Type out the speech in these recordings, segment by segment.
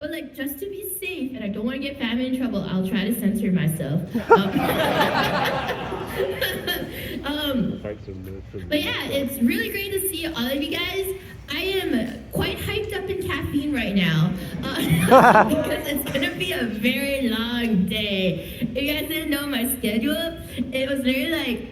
But like, just to be safe, and I don't want to get family in trouble, I'll try to censor myself. But yeah, it's really great to see all of you guys. I am quite hyped up in caffeine right now because it's gonna be a very long day. If you guys didn't know my schedule, it was literally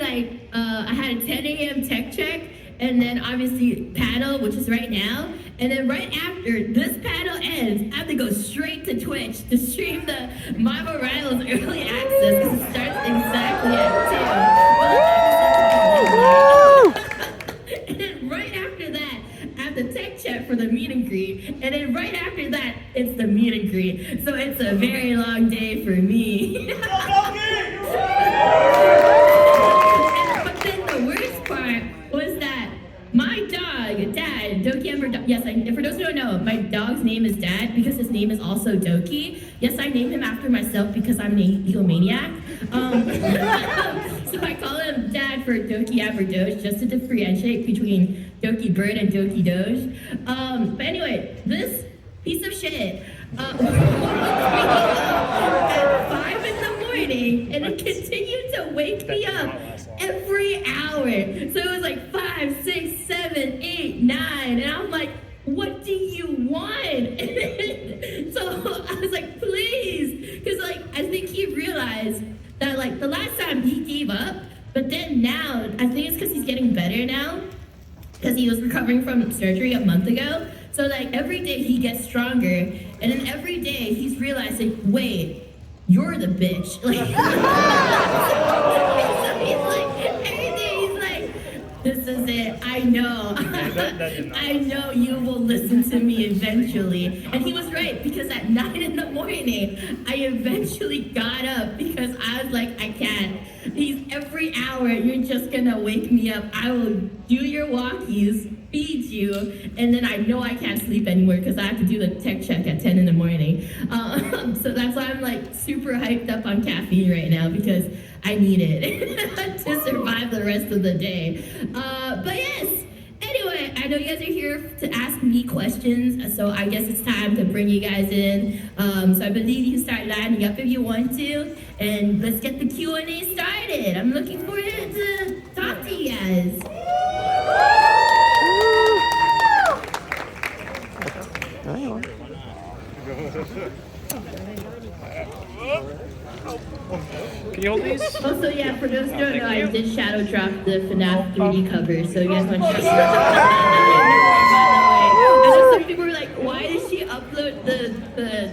like I had a 10 a.m. tech check, and then obviously panel, which is right now. And then right after this panel ends, I have to go straight to Twitch to stream the Marvel Rivals Early Access because it starts exactly at 2. And then right after that, I have the tech chat for the meet and greet. And then right after that, it's the meet and greet. So it's a very long day for me. But then the worst part was that my dog, Dad, Doki, for those who don't know, my dog's name is Dad because his name is also Doki. Yes, I named him after myself because I'm an egomaniac. So I call him Dad for Doki Doge, just to differentiate between Dokibird and Doge. But anyway, this piece of shit at 5 in the morning, and it continued to wake me up every hour. So it was like 5, 6, 7, 8, 9, and I'm like, what do you want? So I was like, please, because like I think he realized that like the last time he gave up, but then now I think it's because he's getting better now, because he was recovering from surgery a month ago. So like every day he gets stronger, and then every day he's realizing, wait, you're the bitch. Like, so he's like, every day he's like, this is it, I know. I know you will listen to me eventually. And he was right, because at 9 in the morning, I eventually got up because I was like, I can't. He's every hour, you're just gonna wake me up. I will do your walkies, feed you, and then I know I can't sleep anymore because I have to do the tech check at 10 in the morning. So that's why I'm like super hyped up on caffeine right now, because I need it to survive the rest of the day. But yes, anyway, I know you guys are here to ask me questions, so I guess it's time to bring you guys in. So I believe you can start lining up if you want to, and let's get the Q&A started. I'm looking forward to talk to you guys. Can you hold these? Also, yeah, for those who don't know, I did shadow drop the FNAF 3D cover, so you guys want to check it out. I know some people were like, why did she upload the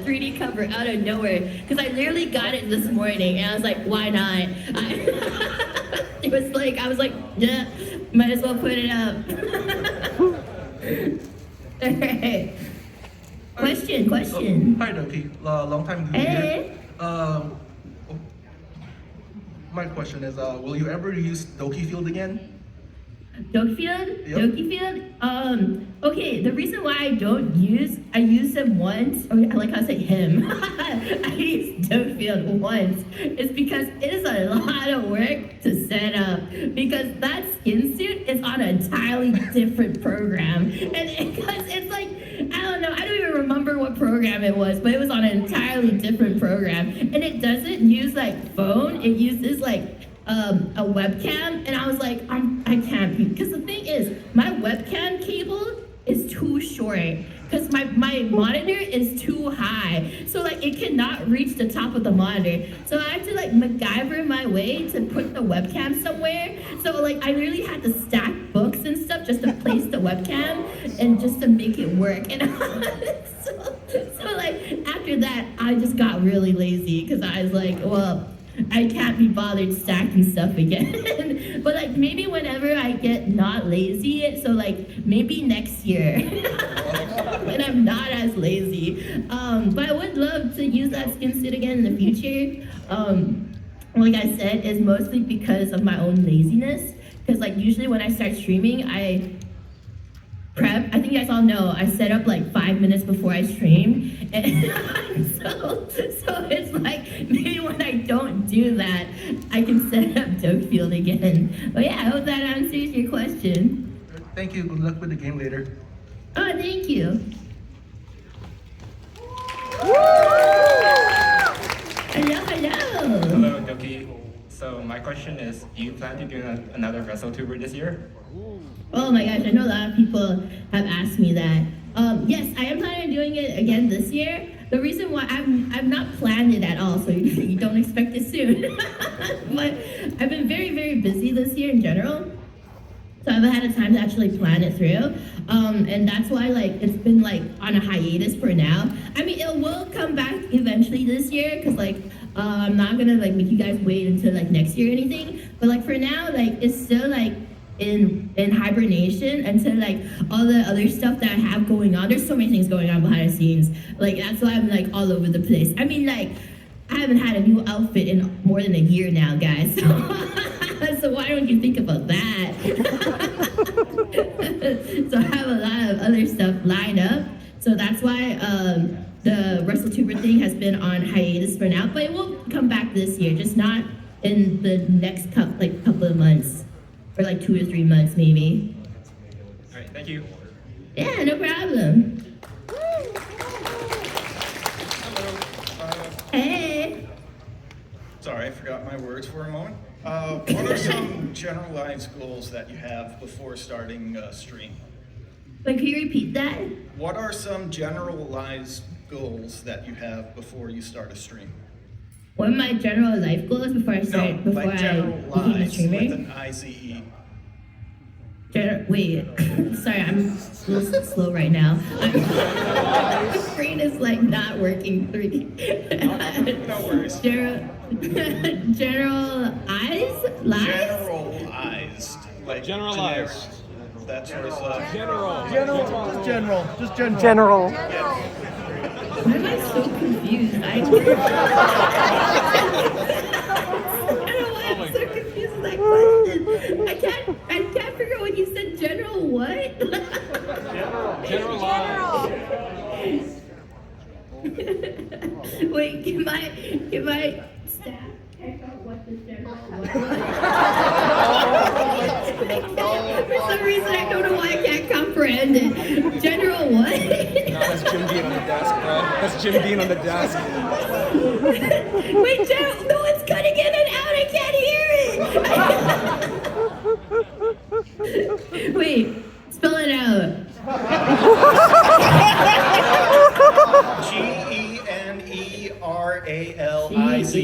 3D cover out of nowhere? Because I literally got it this morning, and I was like, why not? It was like, I was like, yeah, might as well put it up. Alright. Question. Hi, Doki. Long time no Hey. here. My question is, will you ever use Dokfield again? Dokfield? Yep. Dokfield? Okay, the reason why I used him once, I like how I say him. I used Dokfield once, is because it is a lot of work to set up, because that skin suit is on an entirely different program. And because it's like, I don't know, I don't even remember what program it was, but it was on an entirely different program. And it doesn't use like phone, it uses like a webcam, and I was like, I can't be, because the thing is, my webcam cable is too short, because my monitor is too high, so like it cannot reach the top of the monitor, so I had to like MacGyver my way to put the webcam somewhere. So like I really had to stack books and stuff just to place the webcam and just to make it work. And so like after that, I just got really lazy, because I was like, well, I can't be bothered stacking stuff again. But like maybe whenever I get not lazy, so like maybe next year when I'm not as lazy. But I would love to use that skin suit again in the future. Like I said, it's mostly because of my own laziness. Because like usually when I start streaming, I prep. I think you guys all know I set up like 5 minutes before I stream, and so it's like maybe when I don't do that, I can set up Dokfield again. But yeah, I hope that answers your question. Thank you. Good luck with the game later. Oh, thank you. my question is, do you plan to do another Wrestletuber this year? Oh my gosh, I know a lot of people have asked me that. Yes, I am planning on doing it again this year. The reason why I've not planned it at all, so you don't expect it soon. But I've been very, very busy this year in general. So I haven't had a time to actually plan it through. And that's why like it's been like on a hiatus for now. I mean, it will come back eventually this year because like I'm not gonna like make you guys wait until like next year or anything. But like for now, like it's still like in hibernation until like all the other stuff that I have going on. There's so many things going on behind the scenes. Like that's why I'm like all over the place. I mean like I haven't had a new outfit in more than a year now, guys. So why don't you think about that? So I have a lot of other stuff lined up. So that's why the Wrestletuber thing has been on hiatus for now. But it will come back this year, just not in the next couple of months. Or like 2 or 3 months maybe. All right, thank you. Yeah, no problem. Hey. Sorry, I forgot my words for a moment. What are some generalized goals that you have before starting a stream? Wait, can you repeat that? What are some generalized goals that you have before you start a stream? What are my general life goals before I became a Like generalized streamer? with an ICE. Wait, sorry, I'm a little slow right now. My brain is like not working for me. No worries. General eyes? Lies? Generalized. Like Generalized. generic. That's what it's General. Just general. General. Why am I so confused? I don't know why I'm so confused with that question. I can't figure out when you said general what? Generalized. Wait, can my staff check out what the general was? For some reason, I don't know why I can't comprehend it. General what? No, that's Jim Bean on the desk, bro. That's Jim Bean on the desk. Wait, general, no, it's cutting in and out. I can't hear it. Wait, spell it out. GENERALIZED.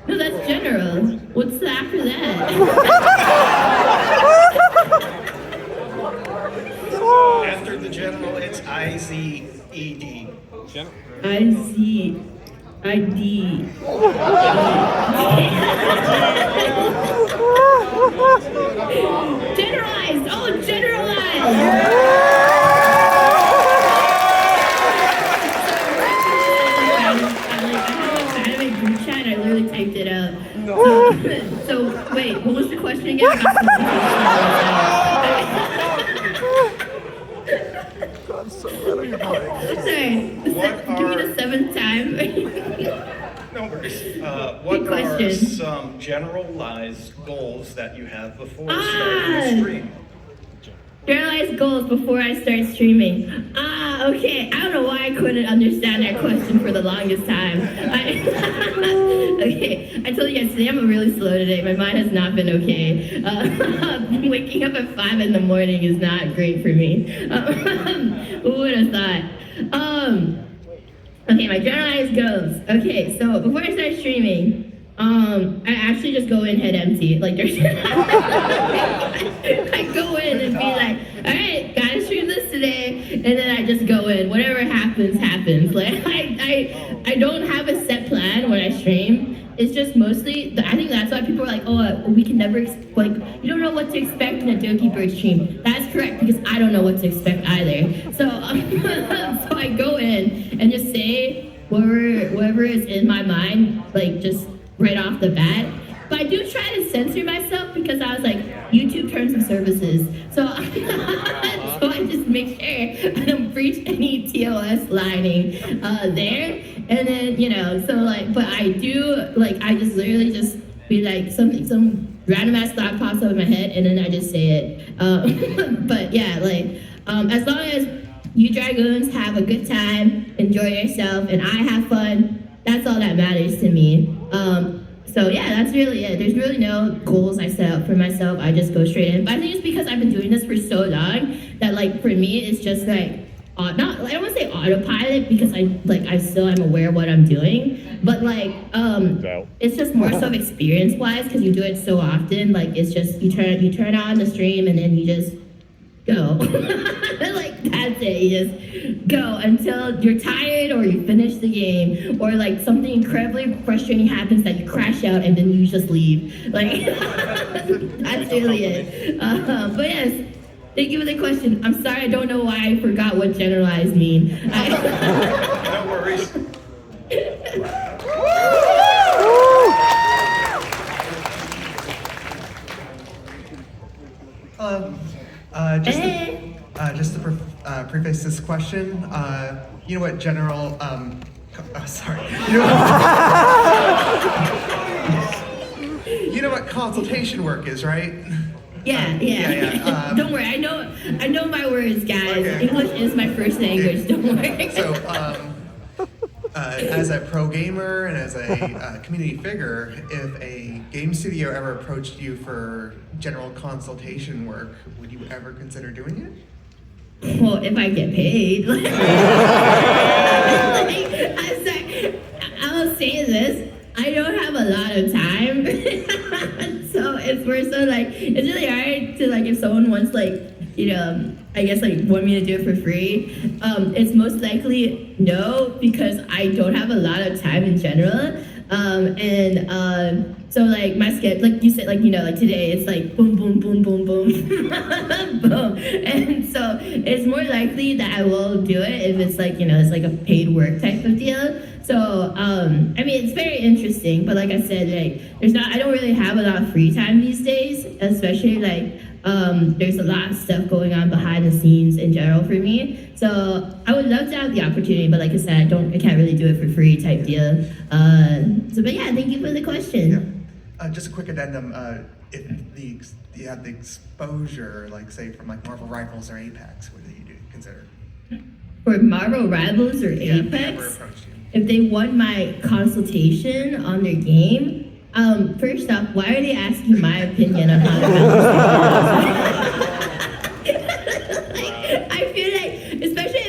No, that's general. What's the after that? After the general, it's IZED. I-Z-I-D. Generalized! Oh, generalized! I literally typed it out. No. So wait, what was the question again? Sorry, give me the 7th time. No worries. What are some generalized goals that you have before starting a stream? Generalized goals before I start streaming. Okay. I don't know why I couldn't understand that question for the longest time. Okay, I told you guys today I'm really slow today. My mind has not been okay. Waking up at 5 in the morning is not great for me. Who would have thought? Okay, my generalized goals. Okay, so before I start streaming, I actually just go in head empty. Like there's I go in and be like, all right, gotta stream this today, and then I just go in. Whatever happens, happens. Like I don't have a set plan when I stream. It's just mostly, I think that's why people are like, oh, we can never, like, you don't know what to expect in a Dokibird stream. That's correct, because I don't know what to expect either. So, so I go in and just say whatever is in my mind, like, just right off the bat. But I do try to censor myself because I was like, YouTube terms of services. So, so I just make sure I don't breach any TOS lining there. And then, you know, so like, but I do, like, I just literally just be like, some random ass thought pops up in my head and then I just say it. But yeah, like, as long as you Dragoons have a good time, enjoy yourself, and I have fun, that's all that matters to me. So yeah, that's really it. There's really no goals I set up for myself. I just go straight in. But I think it's because I've been doing this for so long that like for me it's just like I don't want to say autopilot because I still am aware of what I'm doing, but like it's just more so experience wise because you do it so often. Like it's just you turn on the stream and then you just go. Like that's it. You just go until you're tired or you finish the game or like something incredibly frustrating happens that you crash out and then you just leave. Like that's really it. But yes. Thank you for the question. I'm sorry, I don't know why I forgot what generalized mean. No worries. Just to preface this question, you know what general, sorry. You know what consultation work is, right? Yeah. Don't worry, I know my words, guys. Okay. English is my first language, don't worry. So, as a pro gamer and as a community figure, if a game studio ever approached you for general consultation work, would you ever consider doing it? Well, if I get paid. I'll say this, I don't have a lot of time. So it's more so like, it's really hard to like, if someone wants like, I guess like want me to do it for free, it's most likely no, because I don't have a lot of time in general. So like my schedule, like you said, like, like today it's like boom, boom, boom, boom, boom, boom. And so it's more likely that I will do it if it's like, it's like a paid work type of deal. So, I mean, it's very interesting, but like I said, like, I don't really have a lot of free time these days, especially like, there's a lot of stuff going on behind the scenes in general for me. So I would love to have the opportunity, but like I said, I can't really do it for free type deal. But yeah, thank you for the question. Yeah. Just a quick addendum, if you had the exposure, like say from like Marvel Rivals or Apex, what do you consider? For Marvel Rivals or Yeah, Apex? If they want my consultation on their game, first off, why are they asking my opinion on how to balance I feel like, especially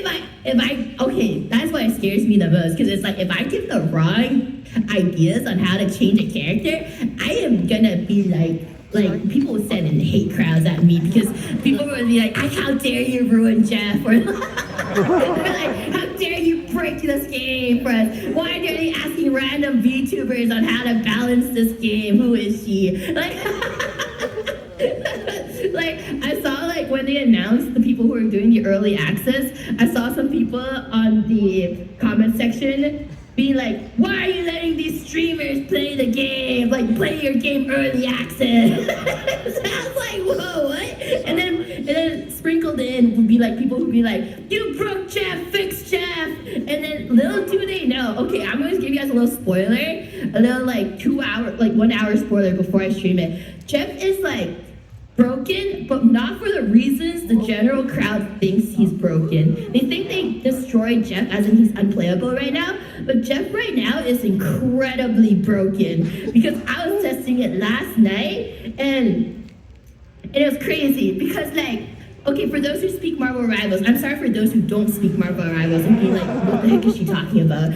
if I, okay, that's why it scares me the most, because it's like, if I give the wrong ideas on how to change a character, I am gonna be like people sending hate crowds at me, because people will be like, how dare you ruin Jeff, or like, how dare you break this game for us? Why are they asking random VTubers on how to balance this game? Who is she? Like, like I saw like when they announced the people who were doing the early access, I saw some people on the comment section being like, why are you letting these streamers play the game? Like, play your game early access. So I was like, whoa, what? And then sprinkled in would be like people who'd be like, you broke Jeff, fix Jeff. And then little do they know, okay, I'm going to give you guys a little spoiler, a little like 1 hour spoiler before I stream it. Jeff is like broken, but not for the reasons the general crowd thinks he's broken. They think they destroyed Jeff as in he's unplayable right now, but Jeff right now is incredibly broken, because I was testing it last night and it was crazy, because like, okay, for those who speak Marvel Rivals, I'm sorry for those who don't speak Marvel Rivals and be like, what the heck is she talking about?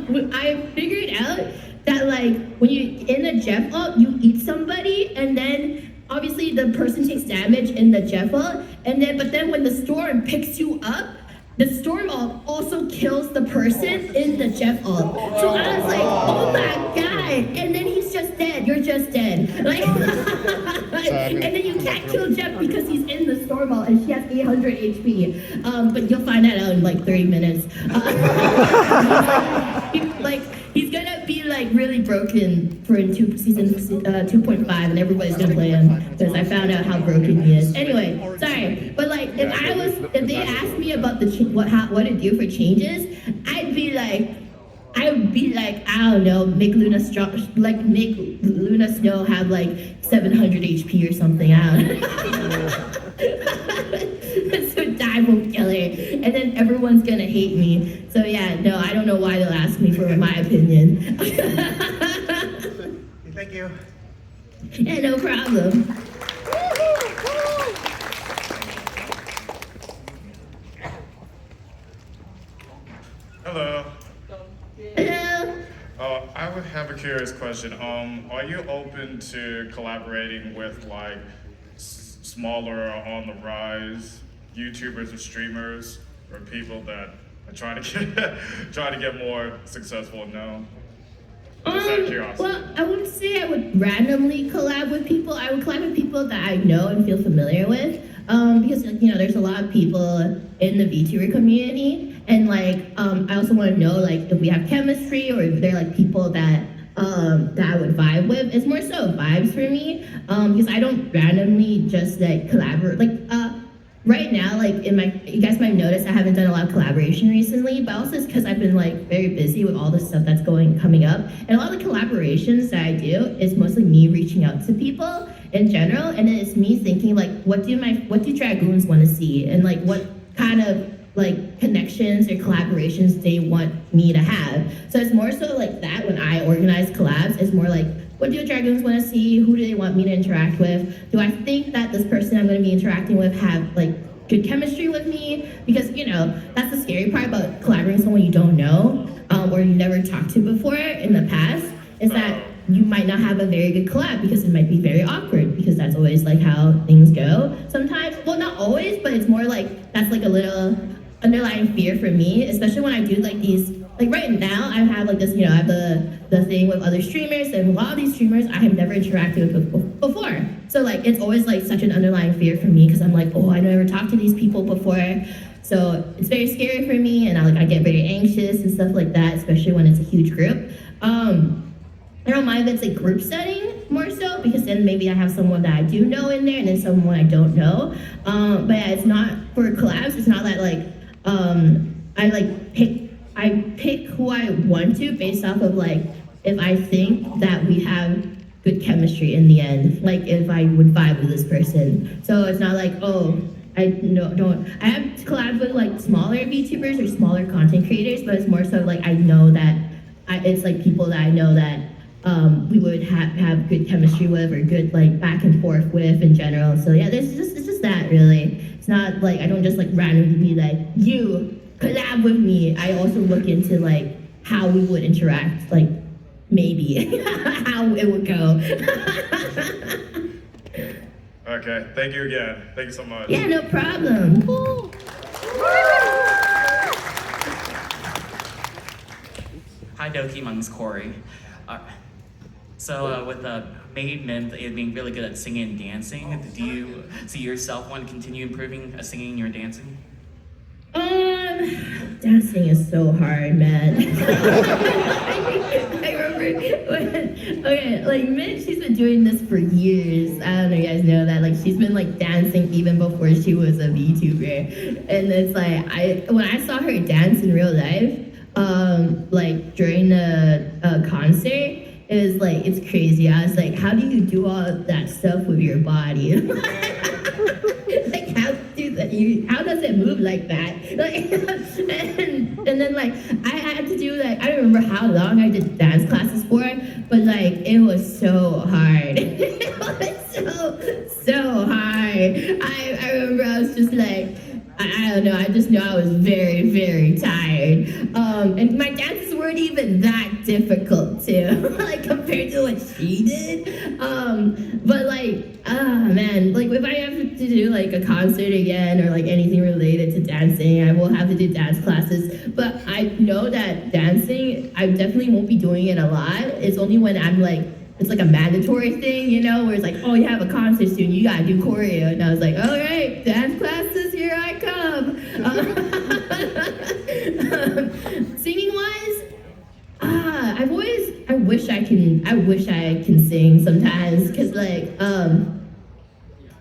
But I figured out that like when you in a Jeff ult, you eat somebody, and then obviously the person takes damage in the Jeff ult, but then when the storm picks you up, the storm ult also kills the person in the Jeff ult. So I was like, oh my god! And then he's just dead. You're just dead. Like, and then you can't kill Jeff because he's in the storm ult and she has 800 HP. But you'll find that out in like 30 minutes. He's gonna be like really broken for season 2.5, and everybody's gonna play him because I found out how broken he is. Anyway, sorry, but like if they asked me about what to do for changes, I'd be like, I don't know, make Luna Snow have like 700 HP or something. I don't know. So Die won't kill her, and then everyone everyone's gonna hate me. So yeah, no, I don't know why they'll ask me for my opinion. Thank you. Yeah, no problem. Hello. Hello. I would have a curious question. Are you open to collaborating with like smaller or on the rise YouTubers or streamers or people that are trying to get more successful and known? Just out of curiosity. Well, I wouldn't say I would randomly collab with people. I would collab with people that I know and feel familiar with. Because you know, there's a lot of people in the VTuber community, and like I also want to know like if we have chemistry or if they're like people that that I would vibe with. It's more so vibes for me, because I don't randomly just like collaborate. Like right now, like you guys might notice I haven't done a lot of collaboration recently, but also it's because I've been like very busy with all the stuff that's coming up, and a lot of the collaborations that I do is mostly me reaching out to people in general, and then it's me thinking like, what do Dragoons want to see, and like what kind of like connections or collaborations they want me to have. So it's more so like that when I organize collabs. It's more like, what do Dragoons want to see? Who do they want me to interact with? Do I think that this person I'm going to be interacting with have like good chemistry with me? Because you know that's the scary part about collaborating with someone you don't know or you never talked to before in the past, is that you might not have a very good collab because it might be very awkward, because that's always like how things go sometimes. Well, not always, but it's more like that's like a little underlying fear for me, especially when I do like these, like right now I have like this, you know, I have the thing with other streamers, and a lot of these streamers I have never interacted with before. So like it's always like such an underlying fear for me, because I'm like, oh, I never talked to these people before. So it's very scary for me, and I get very anxious and stuff like that, especially when it's a huge group. I don't mind if it's a group setting more so, because then maybe I have someone that I do know in there and then someone I don't know. But yeah, it's not for collabs. It's not that like I pick who I want to based off of like if I think that we have good chemistry in the end, like if I would vibe with this person. So it's not like, oh, I have collabed with like smaller VTubers or smaller content creators, but it's more so like I know that it's like people that I know that we would have good chemistry with, or good like back and forth with in general. So yeah, it's just that really. It's not like I don't just like randomly be like, you collab with me. I also look into like how we would interact, like maybe how it would go. Okay, thank you again. Thank you so much. Yeah, no problem. Hi Doki, my name's Corey. So with Made Mint being really good at singing and dancing, do you see yourself want to continue improving singing or dancing? Dancing is so hard, man. I remember when, like Mint, she's been doing this for years. I don't know if you guys know that. Like she's been like dancing even before she was a VTuber. And it's like, when I saw her dance in real life, like during the concert, it was like, it's crazy. I was like, how do you do all that stuff with your body? Like, how does it move like that? Like, and then like, I had to do like, I don't remember how long I did dance classes for, but like, it was so hard. It was so hard. I remember I was just like, I don't know, I just know I was very, very tired. And my dances weren't even that difficult too, like compared to what she did. But like, man, like if I have to do like a concert again or like anything related to dancing, I will have to do dance classes. But I know that dancing, I definitely won't be doing it a lot. It's only when I'm like, it's like a mandatory thing, you know, where it's like, oh, you have a concert soon, you gotta do choreo. And I was like, all right, dance classes, here I come. Singing wise, I wish I can sing sometimes, because like,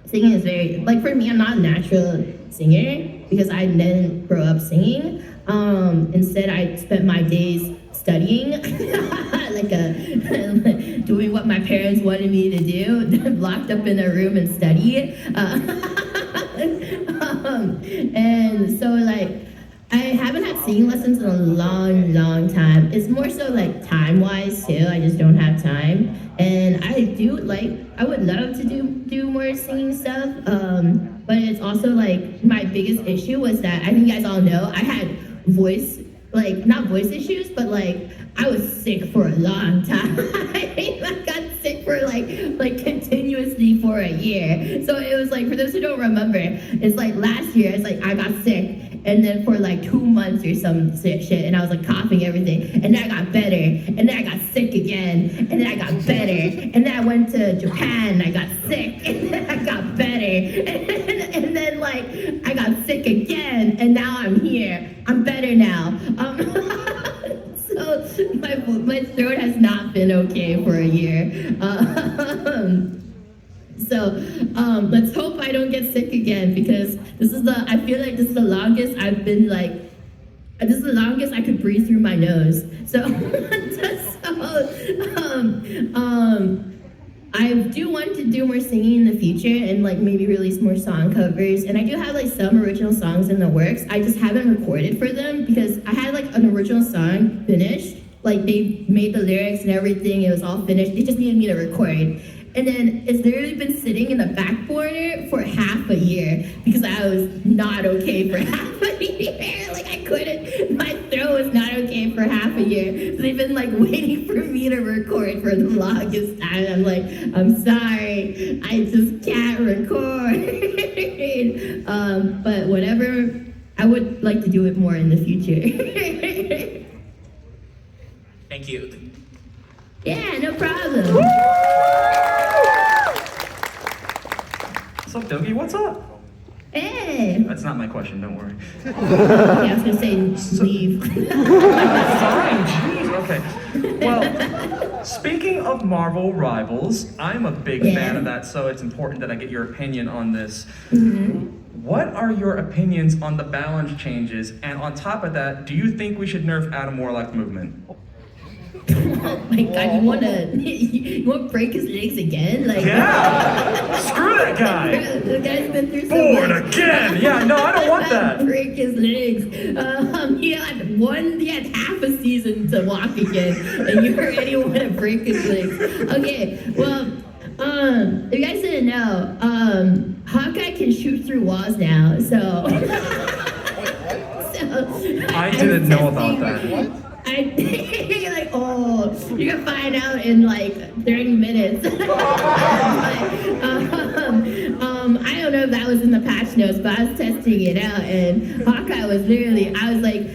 singing is very, like for me, I'm not a natural singer because I didn't grow up singing. Instead, I spent my days studying, doing what my parents wanted me to do, locked up in a room and study. And so like, I singing lessons in a long time. It's more so like time-wise too. I just don't have time. And I would love to do more singing stuff. But it's also like my biggest issue was that I think you guys all know I had not voice issues, but like I was sick for a long time. I got sick for like continuously for a year. So it was like, for those who don't remember, it's like last year, it's like I got sick, and then for like 2 months or some shit, and I was like coughing everything, and then I got better, and then I got sick again, and then I got better, and then I went to Japan, and I got sick, and then I got better, and then like I got sick again, and now I'm here. I'm better now. So my throat has not been okay for a year. Let's hope I don't get sick again, because I feel like this is the longest I've been like, this is the longest I could breathe through my nose. I do want to do more singing in the future and like maybe release more song covers. And I do have like some original songs in the works. I just haven't recorded for them because I had like an original song finished. Like they made the lyrics and everything. It was all finished. They just needed me to record. And then it's literally been sitting in the backburner for half a year because I was not okay for half a year. Like I couldn't, my throat was not okay for half a year. So they've been like waiting for me to record for the longest time. I'm like, I'm sorry, I just can't record. But whatever, I would like to do it more in the future. Thank you. Yeah, no problem. What's up, Doki? What's up? Hey. That's not my question, don't worry. Yeah, I was gonna say leave. Fine, jeez, okay. Well, speaking of Marvel Rivals, I'm a big fan of that, so it's important that I get your opinion on this. What are your opinions on the balance changes? And on top of that, do you think we should nerf Adam Warlock's movement? Oh my god, you wanna break his legs again? Like, yeah! Screw that guy! The guy's been through so Born much. again! Yeah, no, I don't want that! Break his legs. He had half a season to walk again, and you already want to break his legs. Okay, well, if you guys didn't know, Hawkeye can shoot through walls now, so... I didn't know about that. You're like, oh, you're gonna find out in like 30 minutes. I don't know if that was in the patch notes, but I was testing it out, and Hawkeye was literally, I was like,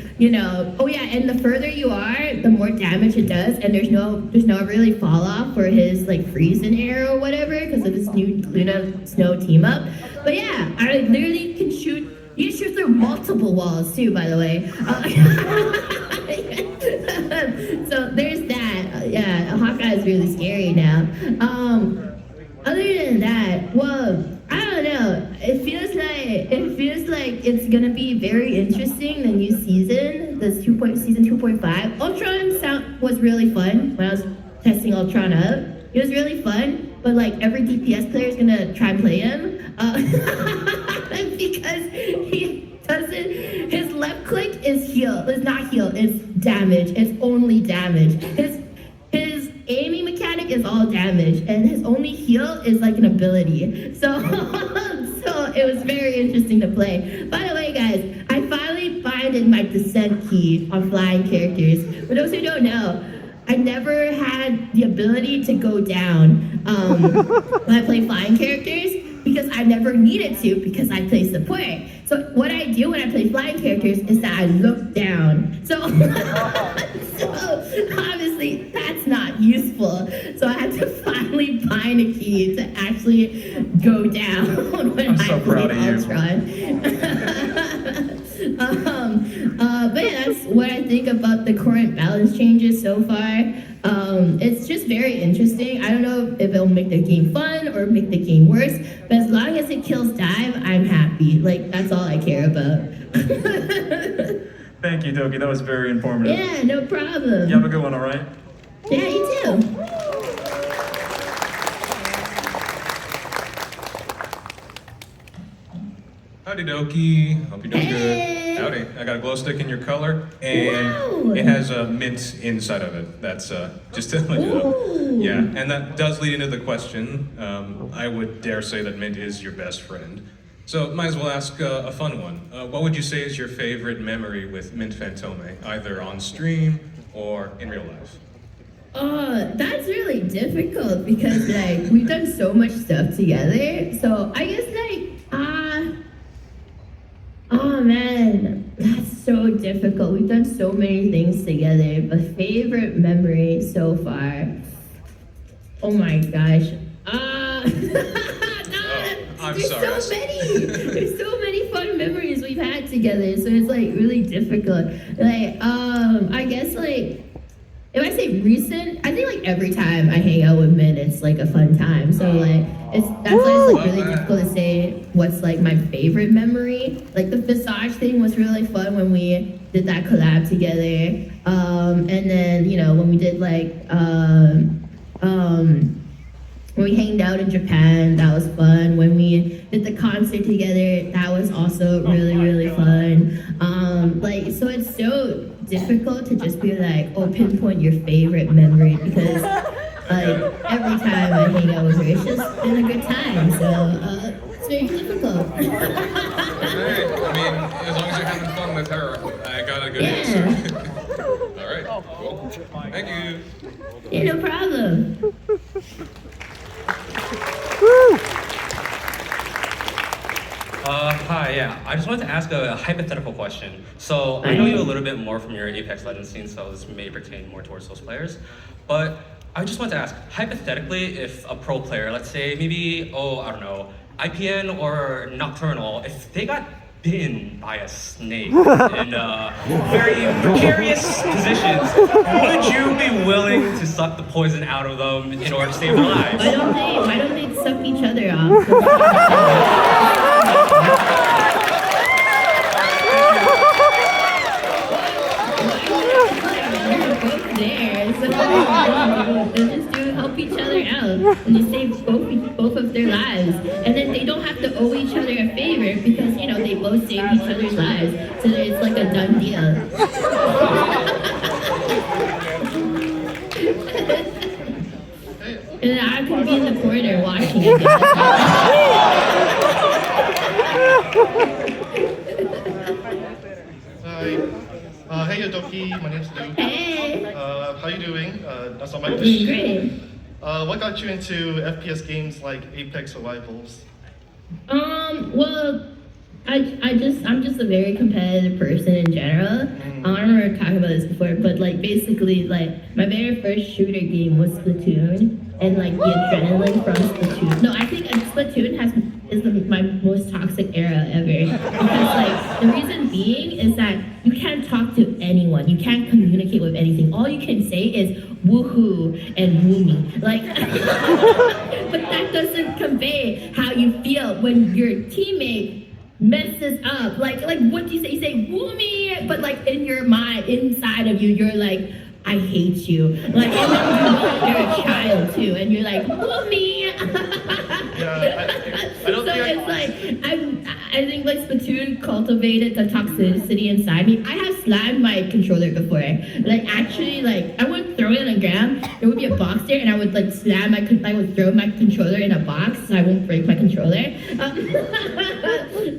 oh yeah, and the further you are, the more damage it does, and there's no really fall off for his like freezing arrow or whatever, because of this new Luna Snow team up. But yeah, I literally can shoot. You can shoot through multiple walls too, by the way. So there's that. Yeah, Hawkeye is really scary now. Other than that, well, I don't know. It feels like it's gonna be very interesting. The new season, season 2.5. Ultron was really fun when I was testing Ultron out. It was really fun, but like every DPS player is gonna try and play him because he doesn't. His left click is heal. It's not heal. It's damage. It's only damage. His aiming mechanic is all damage, and his only heal is like an ability. So it was very interesting to play. By the way, guys, I finally binded my descent key on flying characters. For those who don't know, I never had the ability to go down when I play flying characters because I never needed to because I play support. So what I do when I play flying characters is that I look down. So obviously that's not useful. So I had to finally find a key to actually go down when I play Ultron. But yeah, that's what I think about the current balance changes so far. It's just very interesting. I don't know if it'll make the game fun or make the game worse, but as long as it kills dive, I'm happy. Like, that's all I care about. Thank you, Doki. That was very informative. Yeah, no problem. You have a good one, all right? Yeah, you too. Howdy Doki, hope you're doing Hey. good. Howdy, I got a glow stick in your color, and Wow. it has a mint inside of it. That's just to let you know. Ooh. Yeah, and that does lead into the question. I would dare say that mint is your best friend. So might as well ask a fun one. What would you say is your favorite memory with Mint Fantome, either on stream or in real life? Oh, that's really difficult because like we've done so much stuff together. So I guess like oh man, that's so difficult. We've done so many things together. But favorite memory so far. Oh my gosh. I'm There's sorry. so many. There's so many fun memories we've had together. So it's like really difficult. Like I guess like. If I say recent, I think like every time I hang out with Mint, it's like a fun time. So like that's why it's like really difficult to say what's like my favorite memory. Like the massage thing was really fun when we did that collab together. And then when we did like when we hanged out in Japan, that was fun. When we did the concert together, that was also really fun. Like so it's so difficult to just be like, pinpoint your favorite memory because like every time I hang out with her, it's just been a good time. So it's very difficult. Hey, I mean, as long as you're having fun with her, I got a good answer. All right, cool. Thank you. Yeah, no problem. Hi, yeah. I just wanted to ask a hypothetical question. So I know you a little bit more from your Apex Legends scene, so this may pertain more towards those players. But I just want to ask, hypothetically, if a pro player, let's say maybe, I don't know, IPN or Nocturnal, if they got bitten by a snake in very precarious positions, would you be willing to suck the poison out of them in order to save their lives? Why don't they suck each other off? They'll just help each other out, and they save both of their lives. And then they don't have to owe each other a favor because they both saved each other's lives. So it's like a done deal. And then I could be in the corner watching it. Hi. Hey, Doki. My name's Luke. Hey. How you doing? That's not my Doing question. great. What got you into FPS games like Apex or Rivals? Well, I'm just a very competitive person in general. I don't remember talking about this before, but like basically like my very first shooter game was Splatoon, and like the adrenaline from Splatoon. No, I think Splatoon is my most toxic era ever. Because like the reason being is that you can't talk to anyone, you can't communicate with anything. All you can say is woohoo and woomy. Like, but that doesn't convey how you feel when your teammate messes up. Like what do you say? You say woomy, but like in your mind, inside of you, you're like, I hate you. Like, and then you're a child too, and you're like, woomy. I don't So think it's like I think like Splatoon cultivated the toxicity inside me. I have slammed my controller before. Like actually, like I would throw it on the ground. There would be a box there, and I would like I would throw my controller in a box so I won't break my controller.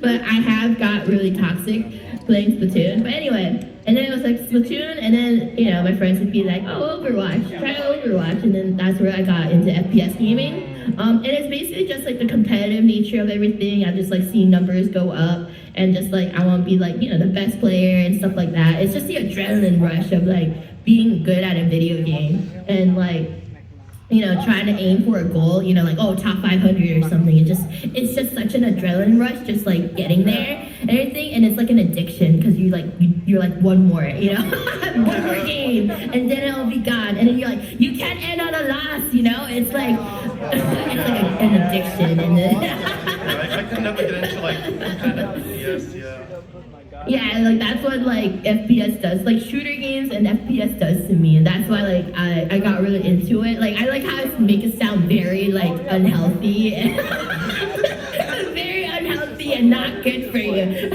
But I have got really toxic playing Splatoon. But anyway. And then it was like Splatoon, and then, my friends would be like, Overwatch, try Overwatch, and then that's where I got into FPS gaming. And it's basically just like the competitive nature of everything. I just like seeing numbers go up, and just like, I want to be like, the best player and stuff like that. It's just the adrenaline rush of like being good at a video game, and like, trying to aim for a goal, like, top 500 or something. It's just such an adrenaline rush, just like getting there and everything. And it's like an addiction because you're like one more, one more game, and then it'll be gone. And then you're like, you can't end on a loss, It's like, an addiction. And then I could never get into like competitive FPS, yeah. Yeah, like that's what like FPS does, like shooter games and FPS does to me, and that's why like I got really into it. Like I like how it make it sound very like unhealthy, very unhealthy and not good for you.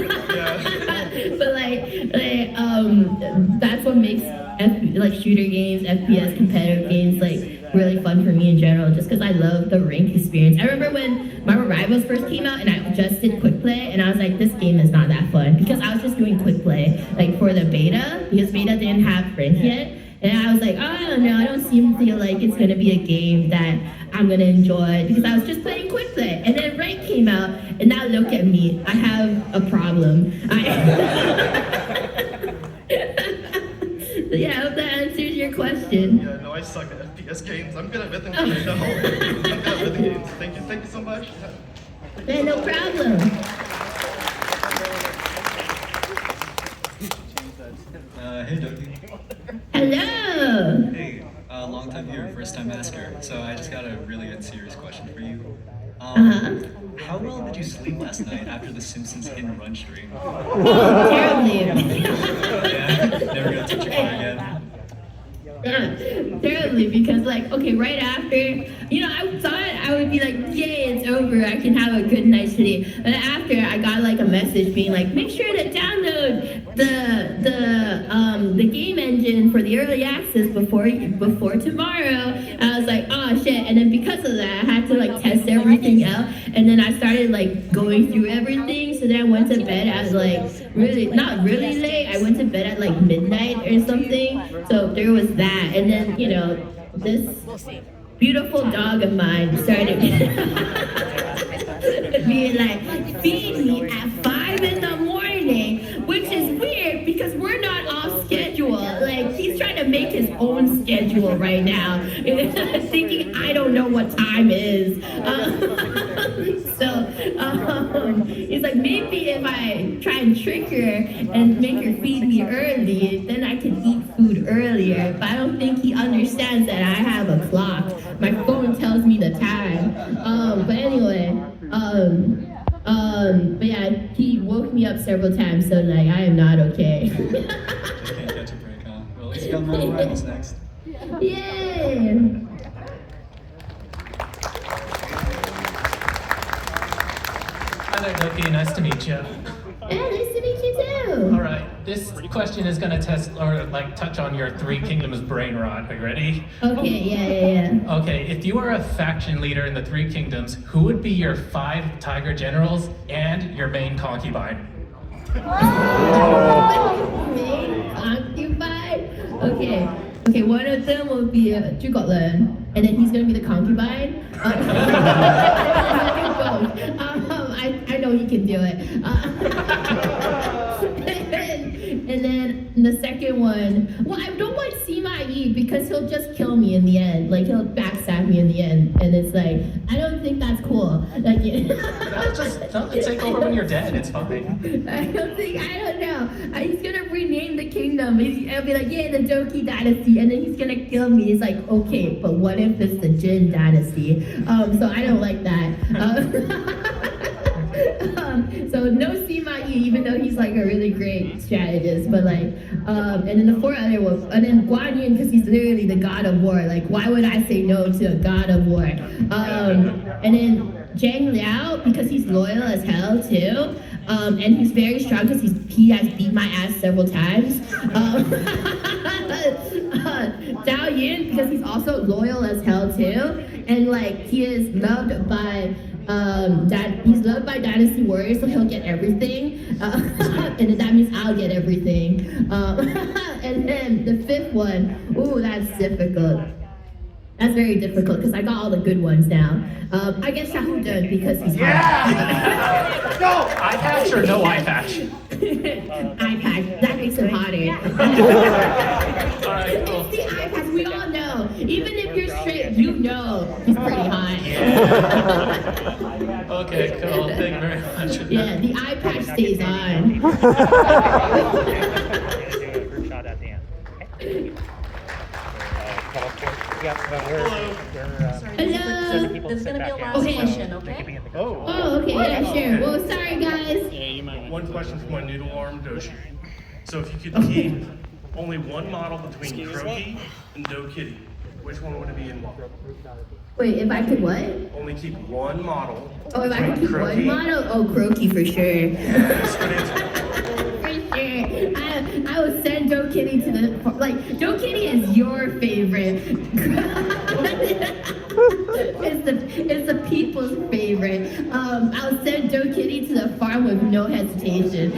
But that's what makes shooter games, FPS, competitive games really fun for me in general, just because I love the rank experience. I remember when Marvel Rivals first came out and I just did quick play, and I was like, this game is not that fun, because I was just doing quick play for the beta, because beta didn't have rank yet. And I was like, oh, I don't know, I don't feel like it's gonna be a game that I'm gonna enjoy, because I was just playing quick play. And then rank came out, and now look at me, I have a problem. Yeah, I hope that answers your question. Yeah, no, I suck at FPS games. I'm good at rhythm games. I'm good at rhythm games. Thank you so much. Yeah, no problem. Hey, Doki. Hello. Hey, long time viewer, first time asker. So I just got a really serious question for you. How well did you sleep last night after the Simpsons Hit and Run stream? Terribly. Yeah, never gonna touch your car again. Yeah, terribly, because right after, I thought I would be like, yay, it's over, I can have a good night's sleep. But after, I got a message being like, make sure to download the game engine for the early access before tomorrow. And I was like, oh shit, and then because of that, I had to test everything out, and then I started going through everything, so then I went to bed at not really late, I went to bed at midnight or something, so there was that. And then, this beautiful dog of mine started being like, feed me at 5 in the morning, which is weird because we're not off schedule. He's trying to make his own schedule right now, thinking I don't know what time is. He's like, maybe if I try and trick her and make her feed me early, then I can eat food earlier. But I don't think he understands that I have a clock. My phone tells me the time. But anyway, but yeah, he woke me up several times, so I am not okay. Just can't catch a break, huh? Well, at least you got Marvel Rivals next. Yay! Hi there, Doki. Nice to meet you. Yeah, nice to meet you too. All right, this question is gonna test or touch on your Three Kingdoms brain rot. Are you ready? Okay, yeah. Okay, if you were a faction leader in the Three Kingdoms, who would be your 5 tiger generals and your main concubine? Main concubine? Okay, one of them will be Dragoons, and then he's gonna be the concubine. I know he can do it. And then the second one, well, I don't want Sima because he'll just kill me in the end. He'll backstab me in the end, and it's I don't think that's cool. Just take over when you're dead. It's fine. I don't know. He's gonna rename the kingdom. I'll be like, yeah, the Doki dynasty, and then he's gonna kill me. He's like, okay, but what if it's the Jin dynasty? So I don't like that. So no Sima Yi, even though he's a really great strategist, but and then the 4 other ones, and then Guan Yin, because he's literally the god of war. Why would I say no to a god of war? And then Zhang Liao, because he's loyal as hell too, and he's very strong because he has beat my ass several times. Zhao Yun, because he's also loyal as hell too, and he is loved by he's loved by Dynasty Warriors, so he'll get everything, and then that means I'll get everything. And then the 5th one, ooh, that's difficult. That's very difficult because I got all the good ones now. I guess Shahudun because he's hot. No! Eye patch or no eye patch? Eye patch, that makes him hotter. Alright, cool. It's the eye patch, we all know. Even if you're straight, you know he's pretty hot. Okay, cool. Thank you very much. Yeah, the eye patch stays on. Hello. There's going to be a last question, okay? Oh, okay, yeah, sure. Well, sorry, guys. One question from my noodle arm, Doshi. So if you could keep only one model between Crowki and Dokitty, which one would it be and why? Wait, if I could what? Only keep one model. Oh, if I could keep one Crowki. model? Oh, Crowki for sure. Yes, good answer. For sure. I would send Dokitty to the, like, Dokitty is your favorite. it's the people's favorite. I'll send Dokitty to the farm with no hesitation.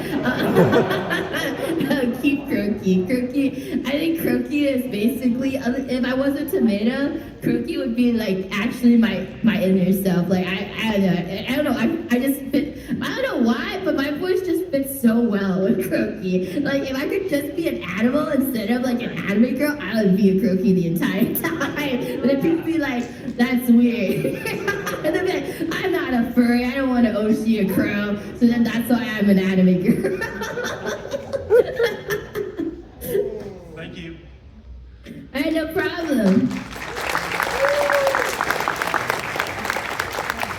Keep Crowki. I think Crowki is basically, if I was a tomato, Crowki would be like actually my inner self. Like I don't know. I just fit. I don't know why, but my voice just fits so well with Crowki. Like if I could just be an animal instead of like an anime girl, I would be a Crowki the entire time. But then people be like, that's weird. And then be like, I'm not a furry. I don't want to Oshi a crow. So then that's why I'm an anime girl. Thank you. All right, no problem.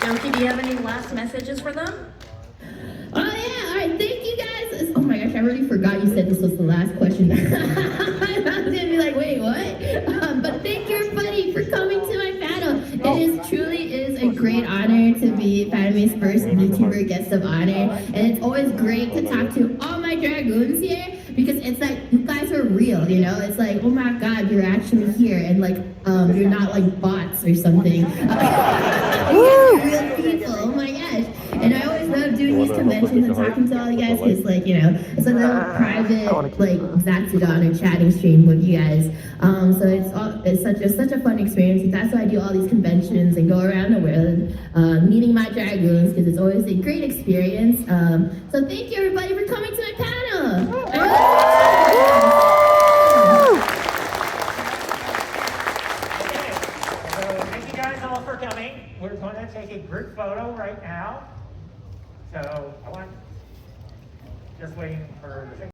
Doki, do you have any last messages for them? Oh yeah, all right, thank you guys. Oh my gosh, I already forgot you said this was the last question. I was gonna be like, wait, what? But thank you everybody for coming to my panel. It truly is a great honor to be Fanime's first VTuber guest of honor. And it's always great to talk to all my Dragoons here because it's like, you guys are real, you know? It's like, oh my God, you're actually here. And like, you're not like bots or something. You're real people, oh my gosh. And I always love doing these conventions and talking to all you guys because, like, you know, it's like a little private, like, Zatsudan or chatting stream with you guys. So it's such a fun experience. And that's why I do all these conventions and go around the world meeting my Dragoons because it's always a great experience. So thank you everybody for coming to my panel. Thank you guys all for coming. We're going to take a group photo right now. So I want, just waiting for the